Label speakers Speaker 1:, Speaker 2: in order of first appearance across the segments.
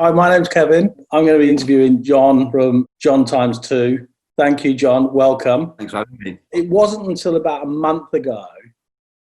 Speaker 1: Hi, my name's Kevin. I'm going to be interviewing John from TimesTwo. Thank you, John. Welcome.
Speaker 2: Thanks for having me.
Speaker 1: It wasn't until about a month ago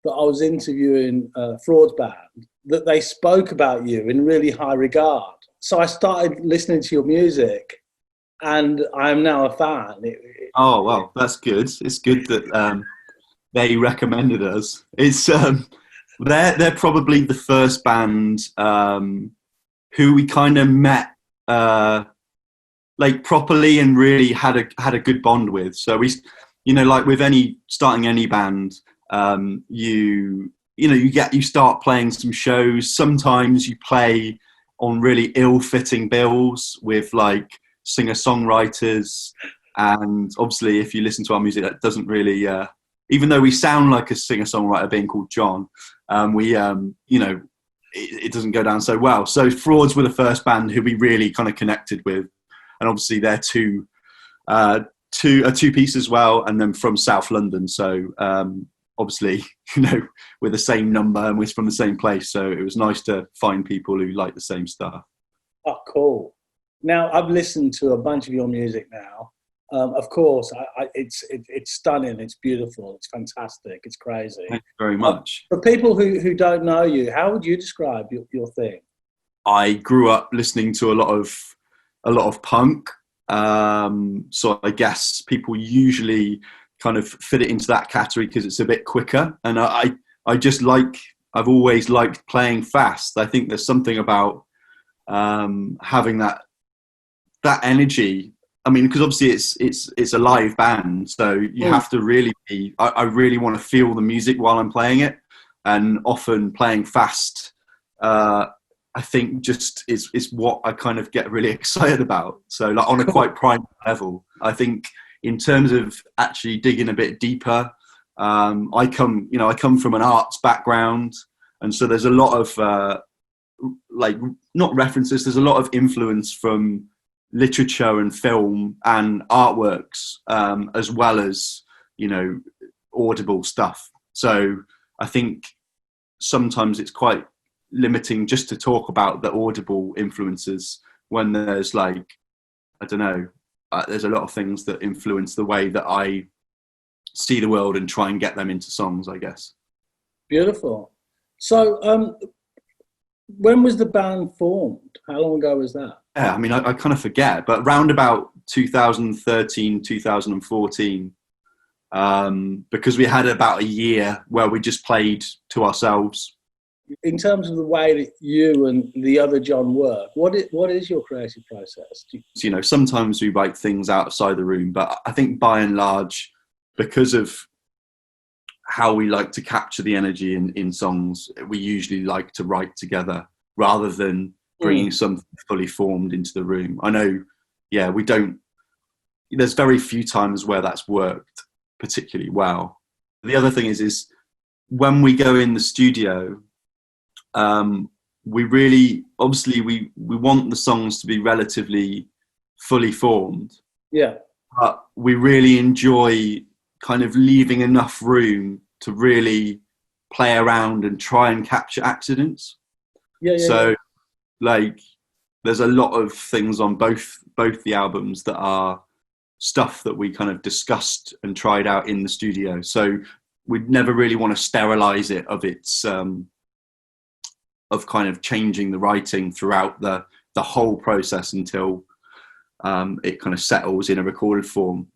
Speaker 1: that I was interviewing Fraud's band that they spoke about you in really high regard. So I started listening to your music, and I am now a fan.
Speaker 2: Oh, well, that's good. It's good that they recommended us. It's they're probably the first band who we kind of met like properly and really had a good bond with. So we, like with starting any band, you start playing some shows. Sometimes you play on really ill-fitting bills with like singer-songwriters, and obviously if you listen to our music, that doesn't really even though we sound like a singer-songwriter being called John, it doesn't go down so well. So Frauds were the first band who we really kind of connected with, and obviously they're two piece as well, and then from South London. So obviously, we're the same number and we're from the same place. So it was nice to find people who like the same stuff.
Speaker 1: Oh, cool. Now, I've listened to a bunch of your music now. Of course, it's stunning, it's beautiful, it's fantastic, it's crazy.
Speaker 2: Thank you very much.
Speaker 1: For people who don't know you, how would you describe your thing?
Speaker 2: I grew up listening to a lot of punk. So I guess people usually kind of fit it into that category because it's a bit quicker. And I've always liked playing fast. I think there's something about having that energy. I mean, because obviously it's a live band, so you have to really be. I really want to feel the music while I'm playing it, and often playing fast. I think just is what I kind of get really excited about. So like on a quite prime level, I think in terms of actually digging a bit deeper, I come from an arts background, and so there's a lot of not references. There's a lot of influence from literature and film and artworks, as well as audible stuff. So I think sometimes it's quite limiting just to talk about the audible influences when there's there's a lot of things that influence the way that I see the world and try and get them into songs, I guess. Beautiful.
Speaker 1: So when was the band formed? How long ago was that?
Speaker 2: Yeah, I mean, I kind of forget, but round about 2013, 2014, because we had about a year where we just played to ourselves.
Speaker 1: In terms of the way that you and the other John work, what is your creative process?
Speaker 2: Sometimes we write things outside the room, but I think by and large, because of how we like to capture the energy in songs, we usually like to write together rather than bringing something fully formed into the room. I know, there's very few times where that's worked particularly well. The other thing is when we go in the studio, we really, obviously we want the songs to be relatively fully formed.
Speaker 1: Yeah.
Speaker 2: But we really enjoy kind of leaving enough room to really play around and try and capture accidents. So there's a lot of things on both the albums that are stuff that we kind of discussed and tried out in the studio. So we'd never really want to sterilize it of its of kind of changing the writing throughout the whole process until it kind of settles in a recorded form.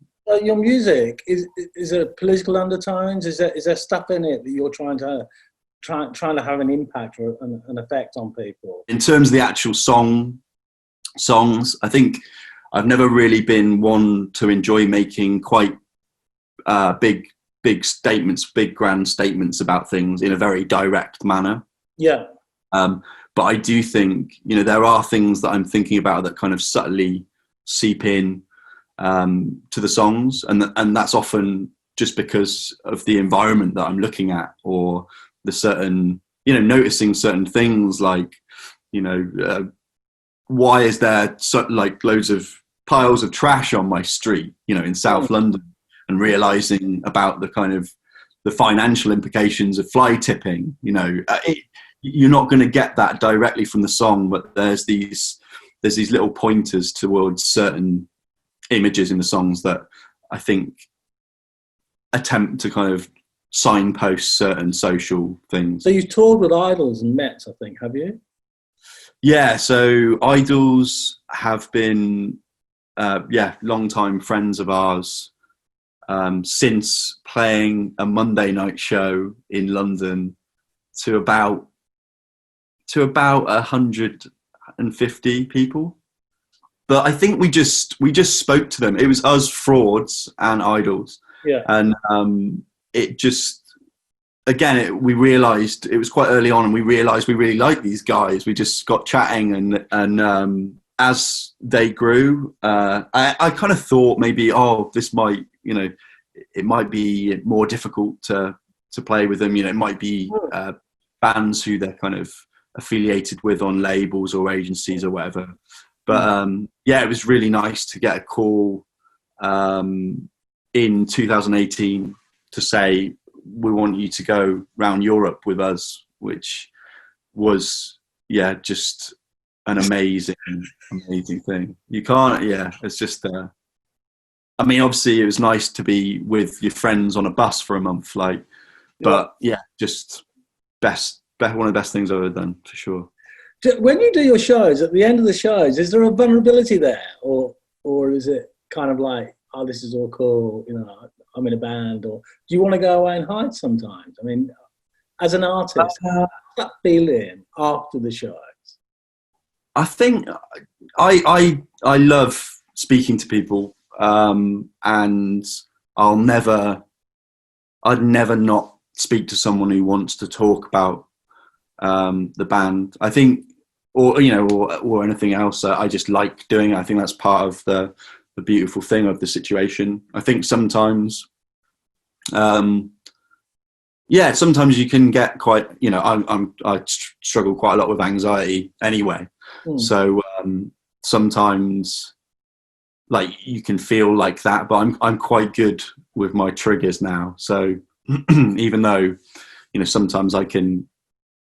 Speaker 1: Your music, is there political undertones? Is there stuff in it that you're trying to have an impact or an effect on people?
Speaker 2: In terms of the actual songs, I think I've never really been one to enjoy making quite big statements, big grand statements about things in a very direct manner.
Speaker 1: Yeah.
Speaker 2: But I do think, there are things that I'm thinking about that kind of subtly seep in to the songs, and that's often just because of the environment that I'm looking at, or the certain, noticing certain things like, why is there loads of piles of trash on my street, in South London, and realizing about the kind of the financial implications of fly tipping. You're not going to get that directly from the song, but there's there's these little pointers towards certain images in the songs that I think attempt to kind of signpost certain social things.
Speaker 1: So you've toured with Idols and Mets, I think, have you?
Speaker 2: Yeah, so Idols have been, long-time friends of ours since playing a Monday night show in London to about 150 people. But I think we just spoke to them. It was us, Frauds, and Idols.
Speaker 1: Yeah.
Speaker 2: And it just, again, we realised it was quite early on, and we realised we really liked these guys. We just got chatting, and as they grew, I kind of thought maybe, this might, it might be more difficult to play with them. It might be bands who they're kind of affiliated with on labels or agencies or whatever. But it was really nice to get a call in 2018 to say, we want you to go around Europe with us, which was, just an amazing thing. You can't, it's just, obviously it was nice to be with your friends on a bus for a month, just one of the best things I've ever done, for sure.
Speaker 1: When you do your shows, at the end of the shows, is there a vulnerability there? Or is it kind of like, oh, this is all cool, I'm in a band? Or do you want to go away and hide sometimes? I mean, as an artist, how's that feeling after the shows?
Speaker 2: I think I love speaking to people, and I'd never not speak to someone who wants to talk about the band. I think, or anything else. I just like doing it. I think that's part of the beautiful thing of the situation. I think sometimes, sometimes you can get quite, I struggle quite a lot with anxiety anyway. So sometimes, like, you can feel like that, but I'm quite good with my triggers now. So even though, sometimes I can,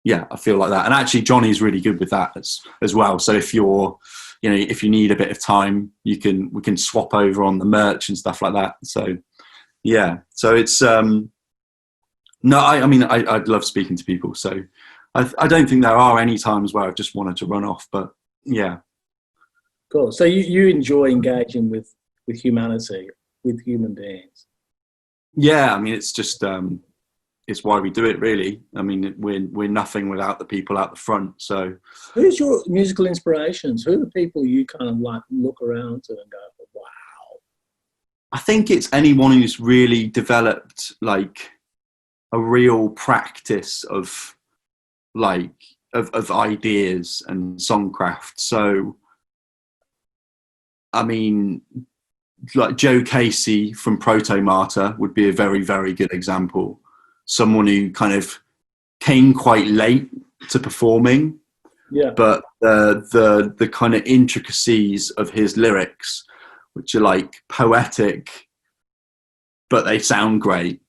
Speaker 2: I feel like that. And actually Johnny's really good with that as well. So if you're, if you need a bit of time, we can swap over on the merch and stuff like that. So, so it's, I love speaking to people. So I don't think there are any times where I've just wanted to run off, but yeah.
Speaker 1: Cool. So you enjoy engaging with humanity, with human beings? Yeah,
Speaker 2: it's just, it's why we do it, really. We're nothing without the people out the front. So,
Speaker 1: who's your musical inspirations? Who are the people you kind of like look around to and go, wow?
Speaker 2: I think it's anyone who's really developed like a real practice of ideas and songcraft. So, like Joe Casey from Proto Martyr would be a very, very good example. Someone who kind of came quite late to performing, but the kind of intricacies of his lyrics, which are like poetic, but they sound great,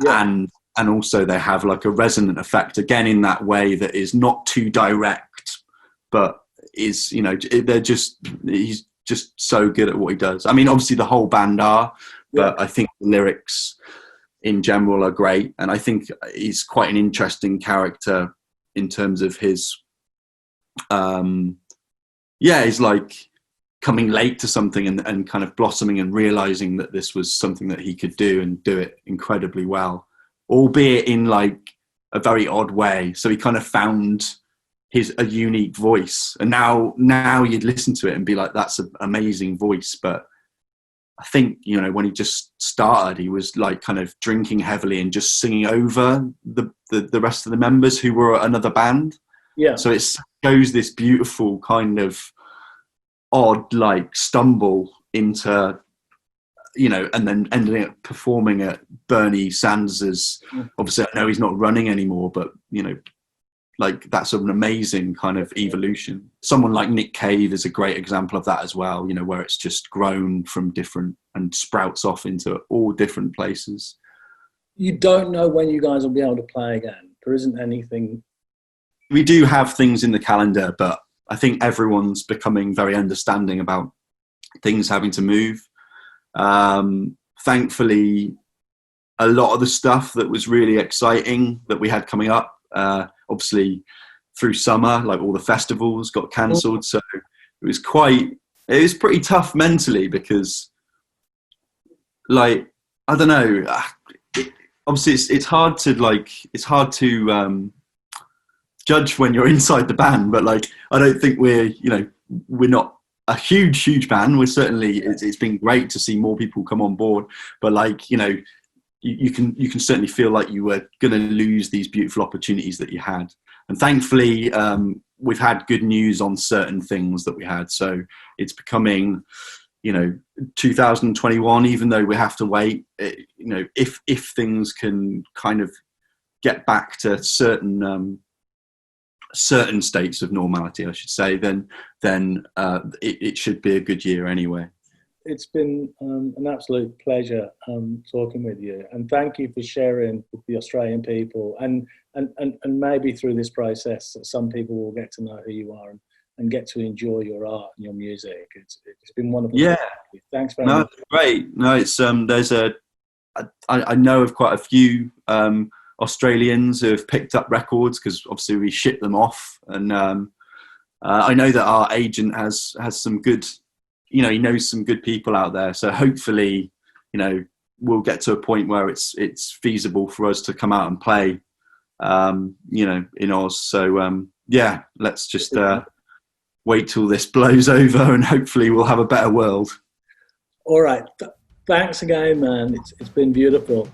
Speaker 2: and also they have like a resonant effect, again, in that way that is not too direct, but is, he's just so good at what he does. Obviously the whole band are, but I think the lyrics in general are great, and I think he's quite an interesting character in terms of his he's like coming late to something and kind of blossoming and realizing that this was something that he could do and do it incredibly well, albeit in like a very odd way. So he kind of found a unique voice, and now you'd listen to it and be like, that's an amazing voice. But I think, when he just started, he was like kind of drinking heavily and just singing over the rest of the members who were another band. Yeah. So it goes this beautiful kind of odd, like, stumble into, and then ending up performing at Bernie Sanders's. Obviously, I know he's not running anymore, but, like, that's an amazing kind of evolution. Someone like Nick Cave is a great example of that as well, where it's just grown from different and sprouts off into all different places.
Speaker 1: You don't know when you guys will be able to play again. There isn't anything.
Speaker 2: We do have things in the calendar, but I think everyone's becoming very understanding about things having to move. Thankfully, a lot of the stuff that was really exciting that we had coming up, obviously through summer, like all the festivals got cancelled. So it was pretty tough mentally because, like, I don't know, obviously it's hard to judge when you're inside the band, but like, I don't think we're not a huge band. We're certainly, it's been great to see more people come on board, but like, you can certainly feel like you were going to lose these beautiful opportunities that you had. And thankfully, we've had good news on certain things that we had. So it's becoming, 2021, even though we have to wait, if things can kind of get back to certain states of normality, I should say, then it should be a good year anyway.
Speaker 1: It's been an absolute pleasure talking with you, and thank you for sharing with the Australian people, and maybe through this process some people will get to know who you are and get to enjoy your art and your music. It's been wonderful.
Speaker 2: Yeah,
Speaker 1: thanks very much.
Speaker 2: Great. No, it's I know of quite a few Australians who have picked up records because obviously we ship them off, and I know that our agent has some good, he knows some good people out there. So hopefully, we'll get to a point where it's feasible for us to come out and play, in Oz. So yeah, let's just wait till this blows over, and hopefully we'll have a better world.
Speaker 1: All right. Thanks again, man. It's been beautiful.